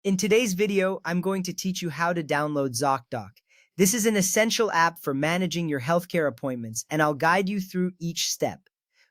In today's video, I'm going to teach you how to download Zocdoc. This is an essential app for managing your healthcare appointments, and I'll guide you through each step.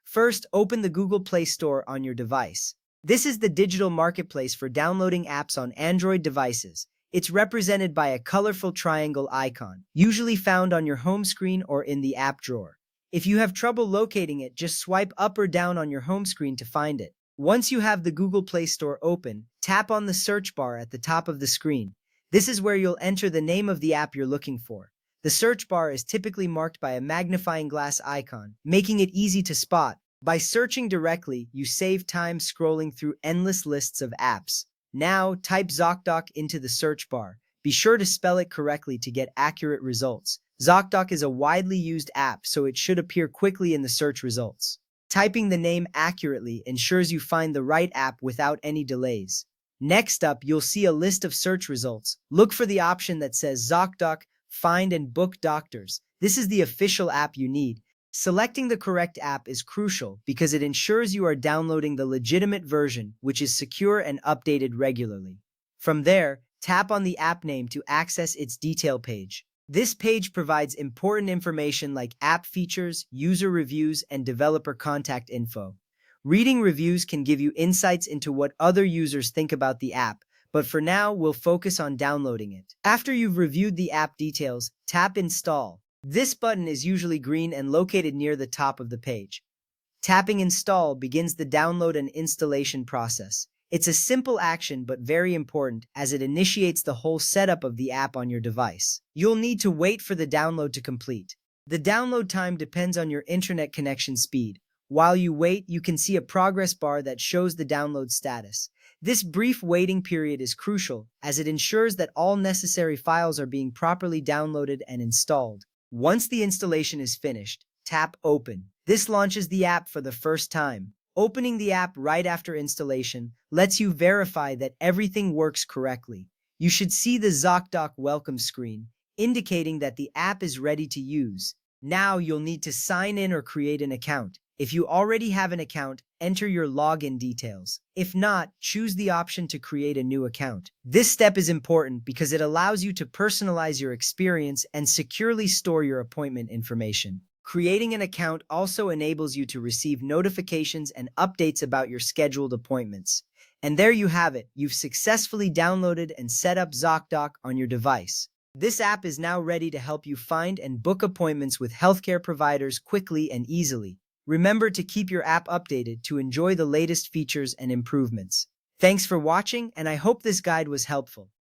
First, open the Google Play Store on your device. This is the digital marketplace for downloading apps on Android devices. It's represented by a colorful triangle icon, usually found on your home screen or in the app drawer. If you have trouble locating it, just swipe up or down on your home screen to find it. Once you have the Google Play Store open, tap on the search bar at the top of the screen. This is where you'll enter the name of the app you're looking for. The search bar is typically marked by a magnifying glass icon, making it easy to spot. By searching directly, you save time scrolling through endless lists of apps. Now, type Zocdoc into the search bar. Be sure to spell it correctly to get accurate results. Zocdoc is a widely used app, so it should appear quickly in the search results. Typing the name accurately ensures you find the right app without any delays. Next up, you'll see a list of search results. Look for the option that says Zocdoc, Find and Book Doctors. This is the official app you need. Selecting the correct app is crucial because it ensures you are downloading the legitimate version, which is secure and updated regularly. From there, tap on the app name to access its detail page. This page provides important information like app features, user reviews, and developer contact info. Reading reviews can give you insights into what other users think about the app, but for now, we'll focus on downloading it. After you've reviewed the app details, tap Install. This button is usually green and located near the top of the page. Tapping Install begins the download and installation process. It's a simple action but very important as it initiates the whole setup of the app on your device. You'll need to wait for the download to complete. The download time depends on your internet connection speed. While you wait, you can see a progress bar that shows the download status. This brief waiting period is crucial as it ensures that all necessary files are being properly downloaded and installed. Once the installation is finished, tap Open. This launches the app for the first time. Opening the app right after installation lets you verify that everything works correctly. You should see the Zocdoc welcome screen, indicating that the app is ready to use. Now you'll need to sign in or create an account. If you already have an account, enter your login details. If not, choose the option to create a new account. This step is important because it allows you to personalize your experience and securely store your appointment information. Creating an account also enables you to receive notifications and updates about your scheduled appointments. And there you have it. You've successfully downloaded and set up Zocdoc on your device. This app is now ready to help you find and book appointments with healthcare providers quickly and easily. Remember to keep your app updated to enjoy the latest features and improvements. Thanks for watching, and I hope this guide was helpful.